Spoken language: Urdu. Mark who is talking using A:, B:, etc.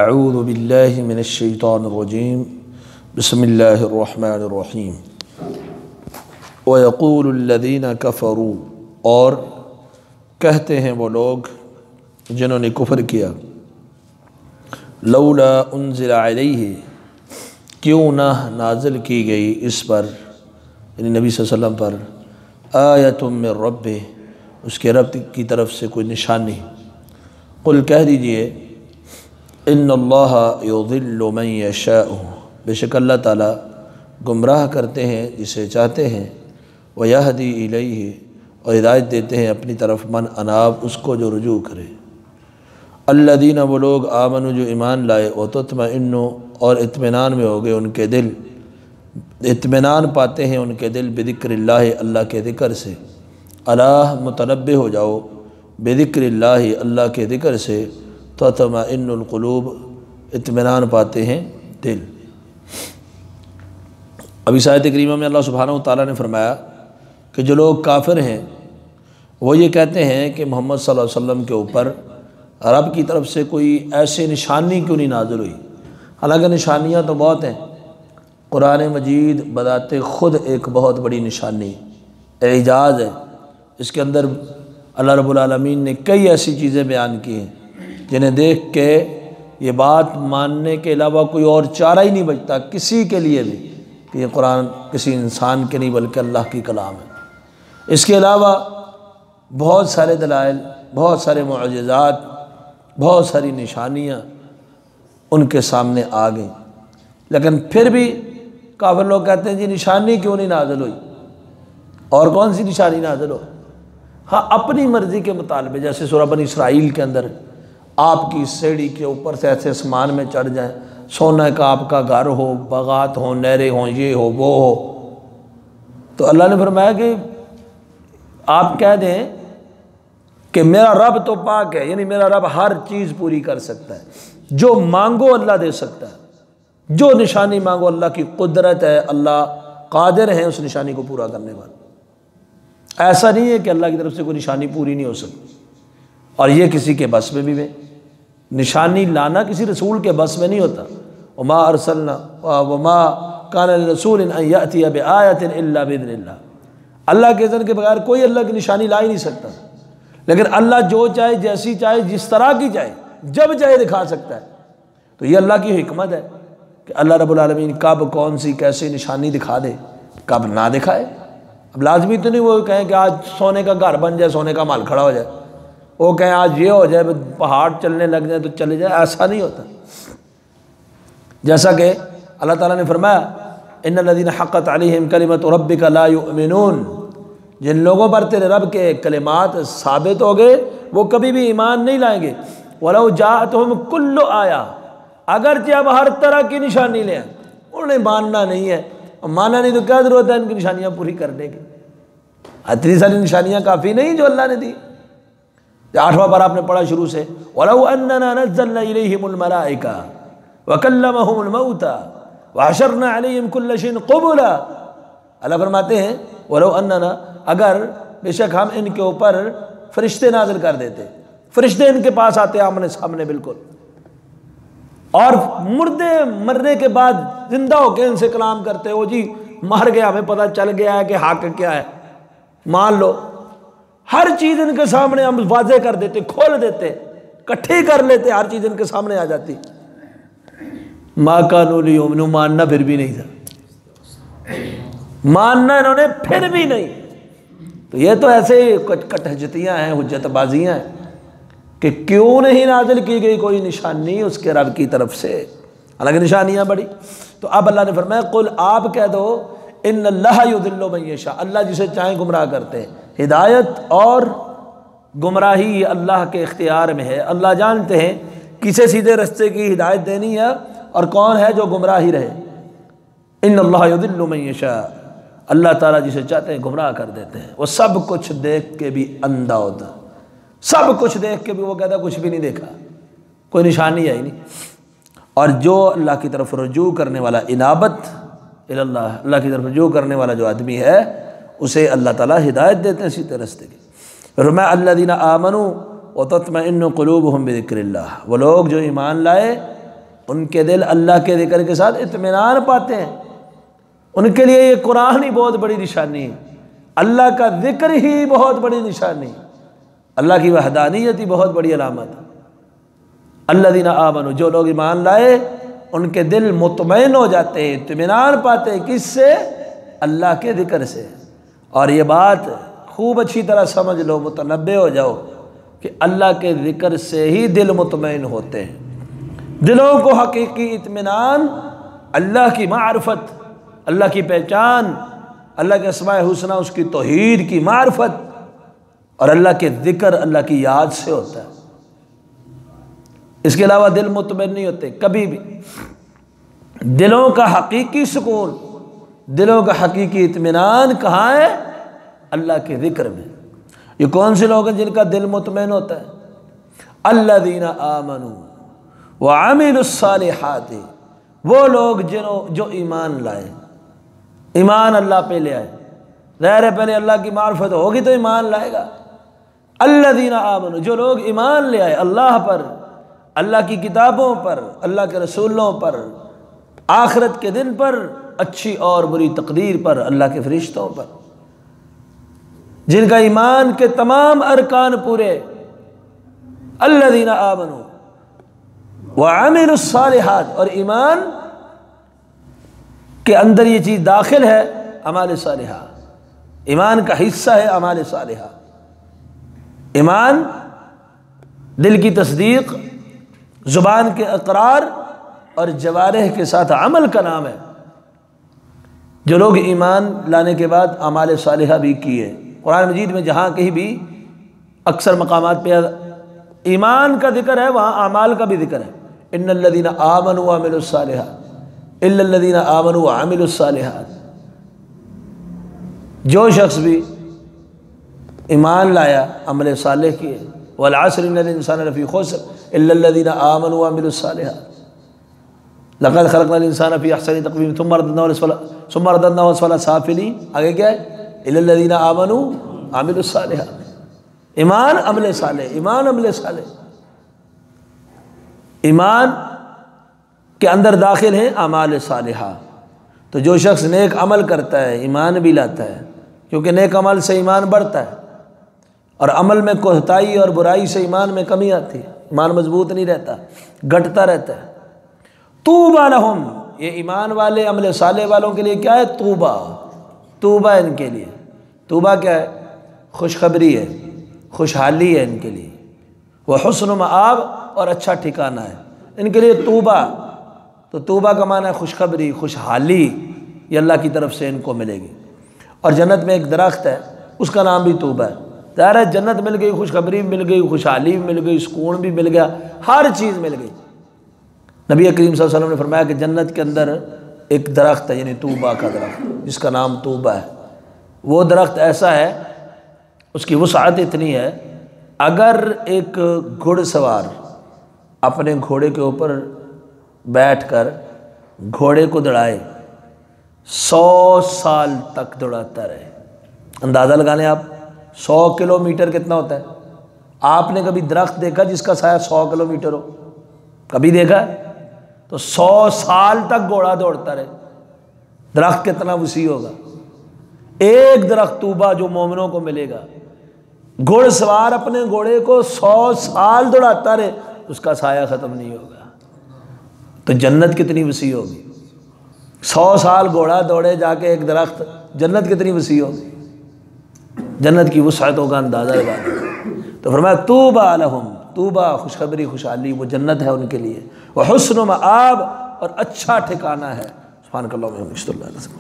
A: اعوذ باللہ من الشیطان الرجیم بسم اللہ الرحمن الرحیم وَيَقُولُ الَّذِينَ كَفَرُوا اور کہتے ہیں وہ لوگ جنہوں نے کفر کیا لولا انزل علیہ کیوں نہ نازل کی گئی اس پر یعنی نبی صلی اللہ علیہ وسلم پر آیۃ من ربہ اس کے رب کی طرف سے کوئی نشانی قل کہہ دیجئے ان اللہ یضل من یشاء بے شک اللہ تعالیٰ گمراہ کرتے ہیں جسے چاہتے ہیں ویہدی الیہ اور ہدایت دیتے ہیں اپنی طرف من اناب اس کو جو رجوع کرے الذین وہ لوگ آمنوا جو ایمان لائے وتطمئن اور اطمینان میں ہو گئے ان کے دل اطمینان پاتے ہیں ان کے دل بذکر اللہ اللہ کے ذکر سے الا متنبہ ہو جاؤ بذکر اللہ اللہ کے ذکر سے تطمئن القلوب اطمینان پاتے ہیں دل۔ اب اس آیت کریمہ میں اللہ سبحانہ وتعالیٰ نے فرمایا کہ جو لوگ کافر ہیں وہ یہ کہتے ہیں کہ محمد صلی اللہ علیہ وسلم کے اوپر رب کی طرف سے کوئی ایسی نشانی کیوں نہیں نازل ہوئی، حالانکہ نشانیاں تو بہت ہیں۔ قرآن مجید بذات خود ایک بہت بڑی نشانی اعجاز ہے، اس کے اندر اللہ رب العالمین نے کئی ایسی چیزیں بیان کی ہیں جنہیں دیکھ کے یہ بات ماننے کے علاوہ کوئی اور چارہ ہی نہیں بچتا کسی کے لیے بھی کہ یہ قرآن کسی انسان کے نہیں بلکہ اللہ کی کلام ہے۔ اس کے علاوہ بہت سارے دلائل، بہت سارے معجزات، بہت ساری نشانیاں ان کے سامنے آ گئیں، لیکن پھر بھی کافر لوگ کہتے ہیں جی نشانی کیوں نہیں نازل ہوئی، اور کون سی نشانی نازل ہو؟ ہاں اپنی مرضی کے مطالبے، جیسے سورہ بنی اسرائیل کے اندر آپ کی سیڑھی کے اوپر سے ایسے آسمان میں چڑھ جائیں، سونے کا آپ کا گھر ہو، باغات ہوں، نہریں ہوں، یہ ہو وہ ہو، تو اللہ نے فرمایا کہ آپ کہہ دیں کہ میرا رب تو پاک ہے، یعنی میرا رب ہر چیز پوری کر سکتا ہے، جو مانگو اللہ دے سکتا ہے، جو نشانی مانگو اللہ کی قدرت ہے، اللہ قادر ہے اس نشانی کو پورا کرنے والا۔ ایسا نہیں ہے کہ اللہ کی طرف سے کوئی نشانی پوری نہیں ہو سکتی، اور یہ کسی کے بس میں بھی ہے، نشانی لانا کسی رسول کے بس میں نہیں ہوتا۔ وما ارسلنا وما کان لرسول ان یأتی بآیۃ الا باذن اللہ، اللہ کے اذن کے بغیر کوئی اللہ کی نشانی لا ہی نہیں سکتا، لیکن اللہ جو چاہے، جیسی چاہے، جس طرح کی چاہے، جب چاہے دکھا سکتا ہے۔ تو یہ اللہ کی حکمت ہے کہ اللہ رب العالمین کب کون سی کیسی نشانی دکھا دے، کب نہ دکھائے۔ اب لازمی تو نہیں وہ کہیں کہ آج سونے کا گھر بن جائے، سونے کا مال کھڑا ہو جائے، وہ کہیں آج یہ ہو جائے، پہاڑ چلنے لگ جائے تو چلے جائے، ایسا نہیں ہوتا۔ جیسا کہ اللہ تعالیٰ نے فرمایا ان الذین حقت علیہم کلمۃ ربک لا یؤمنون، جن لوگوں پر تیرے رب کے کلمات ثابت ہو گئے وہ کبھی بھی ایمان نہیں لائیں گے۔ وَلَوْ جَاءَتْهُمْ كُلُّ آیَةٍ، اگرچہ اب ہر طرح کی نشانی لیں، انہیں ماننا نہیں ہے، ماننا نہیں تو کیا ضرورت ہے ان کی نشانیاں پوری کرنے کی؟ اتنی ساری نشانیاں کافی نہیں جو اللہ نے دی۔ 8واں پارہ آپ نے پڑھا شروع سے، وَلَوْ أَنَّنَا نَزَّلْنَا إِلَيْهِمُ الْمَلَائِكَةَ وَكَلَّمَهُمُ الْمَوْتَى وَحَشَرْنَا عَلَيْهِمْ كُلَّ شَيْءٍ قُبُلًا، اللہ فرماتے ہیں وَلَوْ أَنَّنَا، اگر بے شک ہم ان کے اوپر فرشتے نازل کر دیتے، فرشتے ان کے پاس آتے آمنے سامنے بالکل، اور مردے مرنے کے بعد زندہ ہو کے ان سے کلام کرتے، وہ جی مر گیا، ہمیں پتہ چل گیا ہے کہ حق کیا ہے، مان لو، ہر چیز ان کے سامنے ہم واضح کر دیتے، کھول دیتے، کٹھی کر لیتے، ہر چیز ان کے سامنے آ جاتی، ما کانوا لیؤمنوا، ماننا پھر بھی نہیں تھا، ماننا انہوں نے پھر بھی نہیں۔ تو یہ تو ایسے کٹہجتیاں ہیں، حجت بازیاں ہیں کہ کیوں نہیں نازل کی گئی کوئی نشانی اس کے رب کی طرف سے، حالانکہ نشانیاں بڑی۔ تو اب اللہ نے فرمایا قل، آپ کہہ دو ان اللہ یضل من یشاء، اللہ جسے چاہیں گمراہ کرتے ہیں، ہدایت اور گمراہی اللہ کے اختیار میں ہے، اللہ جانتے ہیں کسے سیدھے رستے کی ہدایت دینی ہے اور کون ہے جو گمراہی رہے۔ ان اللہ یضل من یشاء، اللہ تعالیٰ جسے چاہتے ہیں گمراہ کر دیتے ہیں۔ وہ سب کچھ دیکھ کے بھی اندھا ہوتا، سب کچھ دیکھ کے بھی وہ کہتا کچھ بھی نہیں دیکھا، کوئی نشانی ہے ہی نہیں۔ اور جو اللہ کی طرف رجوع کرنے والا، انابت اللہ، اللہ کی طرف رجوع کرنے والا جو آدمی ہے اسے اللہ تعالیٰ ہدایت دیتے ہیں سیدھے رستے کی۔ فرمایا الذین آمنوا وتطمئن قلوبہم بذکر اللہ، وہ لوگ جو ایمان لائے ان کے دل اللہ کے ذکر کے ساتھ اطمینان پاتے ہیں، ان کے لیے یہ قرآن ہی بہت بڑی نشانی ہے، اللہ کا ذکر ہی بہت بڑی نشانی، اللہ کی وحدانیت ہی بہت بڑی علامت ہے۔ الذین آمنوا، جو لوگ ایمان لائے ان کے دل مطمئن ہو جاتے ہیں، اطمینان پاتے ہیں، کس سے؟ اللہ کے ذکر سے۔ اور یہ بات خوب اچھی طرح سمجھ لو، متنبہ ہو جاؤ کہ اللہ کے ذکر سے ہی دل مطمئن ہوتے ہیں۔ دلوں کو حقیقی اطمینان اللہ کی معرفت، اللہ کی پہچان، اللہ کے اسماء حسنہ، اس کی توحید کی معرفت اور اللہ کے ذکر، اللہ کی یاد سے ہوتا ہے۔ اس کے علاوہ دل مطمئن نہیں ہوتے کبھی بھی۔ دلوں کا حقیقی سکون، دلوں کا حقیقی اطمینان کہاں ہے؟ اللہ کے ذکر میں۔ یہ کون سے لوگ ہیں جن کا دل مطمئن ہوتا ہے؟ الذین آمنوا وعملوا الصالحات، وہ لوگ جو ایمان لائے، ایمان اللہ پہ لے آئے۔ ظاہر ہے پہلے اللہ کی معرفت ہوگی تو ایمان لائے گا۔ الذین آمنوا، جو لوگ ایمان لے آئے اللہ پر، اللہ کی کتابوں پر، اللہ کے رسولوں پر، آخرت کے دن پر، اچھی اور بری تقدیر پر، اللہ کے فرشتوں پر، جن کا ایمان کے تمام ارکان پورے۔ الذین آمنوا وعملوا الصالحات، اور ایمان کے اندر یہ چیز داخل ہے اعمال صالحہ، ایمان کا حصہ ہے اعمال صالحہ۔ ایمان دل کی تصدیق، زبان کے اقرار اور جوارح کے ساتھ عمل کا نام ہے۔ جو لوگ ایمان لانے کے بعد اعمال صالحہ بھی کیے، قرآن مجید میں جہاں کہیں بھی اکثر مقامات پہ ایمان کا ذکر ہے وہاں اعمال کا بھی ذکر ہے۔ ان الذین آمنوا وعملوا الصالحات الا الذین آمنوا وعملوا الصالحات، جو شخص بھی ایمان لایا، عمل صالح کیے، والعصر ان الانسان لفی خسر الا الذین آمنوا وعملوا الصالحات لقد خلقنا الانسان فی احسن تقویم ثم رددناه اسفل سافلین، آگے کیا ہے؟ الا الذین آمنوا وعملوا الصالحات۔ ایمان عمل صالح، ایمان عمل صالح، ایمان کے اندر داخل ہیں اعمال صالحہ۔ تو جو شخص نیک عمل کرتا ہے ایمان بھی لاتا ہے، کیونکہ نیک عمل سے ایمان بڑھتا ہے، اور عمل میں کوتاہی اور برائی سے ایمان میں کمی آتی ہے، ایمان مضبوط نہیں رہتا، گھٹتا رہتا ہے۔ طوبیٰ لہم، یہ ایمان والے عمل صالح والوں کے لیے کیا ہے؟ طوبیٰ، طوبیٰ ان کے لیے۔ طوبیٰ کیا ہے؟ خوشخبری ہے، خوشحالی ہے ان کے لیے، وہ حسن مآب، اور اچھا ٹھکانہ ہے ان کے لیے طوبیٰ۔ تو طوبیٰ کا معنی ہے خوشخبری، خوشحالی، یہ اللہ کی طرف سے ان کو ملے گی۔ اور جنت میں ایک درخت ہے، اس کا نام بھی طوبیٰ ہے۔ ظاہر ہے جنت مل گئی، خوشخبری بھی مل گئی، خوشحالی بھی مل گئی، سکون بھی مل گیا، ہر چیز مل گئی۔ نبی کریم صلی اللہ علیہ وسلم نے فرمایا کہ جنت کے اندر ایک درخت ہے، یعنی طوبیٰ کا درخت، جس کا نام طوبیٰ ہے۔ وہ درخت ایسا ہے، اس کی وسعت اتنی ہے، اگر ایک گھڑ سوار اپنے گھوڑے کے اوپر بیٹھ کر گھوڑے کو دوڑائے، 100 سال تک دوڑاتا رہے، اندازہ لگا لیں آپ، 100 کلومیٹر کتنا ہوتا ہے؟ آپ نے کبھی درخت دیکھا جس کا سایہ 100 کلومیٹر ہو؟ کبھی دیکھا ہے؟ تو 100 سال تک گھوڑا دوڑتا رہے، درخت کتنا وسیع ہوگا۔ ایک درخت طوبیٰ جو مومنوں کو ملے گا، گھوڑ سوار اپنے گھوڑے کو 100 سال دوڑاتا رہے، اس کا سایہ ختم نہیں ہوگا۔ تو جنت کتنی وسیع ہوگی، 100 سال گھوڑا دوڑے جا کے ایک درخت، جنت کتنی وسیع ہوگی، جنت کی وسعتوں کا اندازہ لگا دیں۔ تو فرمایا طوبیٰ لہم، طوبیٰ خوشخبری، خوشحالی، وہ جنت ہے ان کے لیے، وہ حسن مآب، اور اچھا ٹھکانہ ہے۔ سبحانک اللہم و بحمدک، اشہد ان لا الہ الا انت۔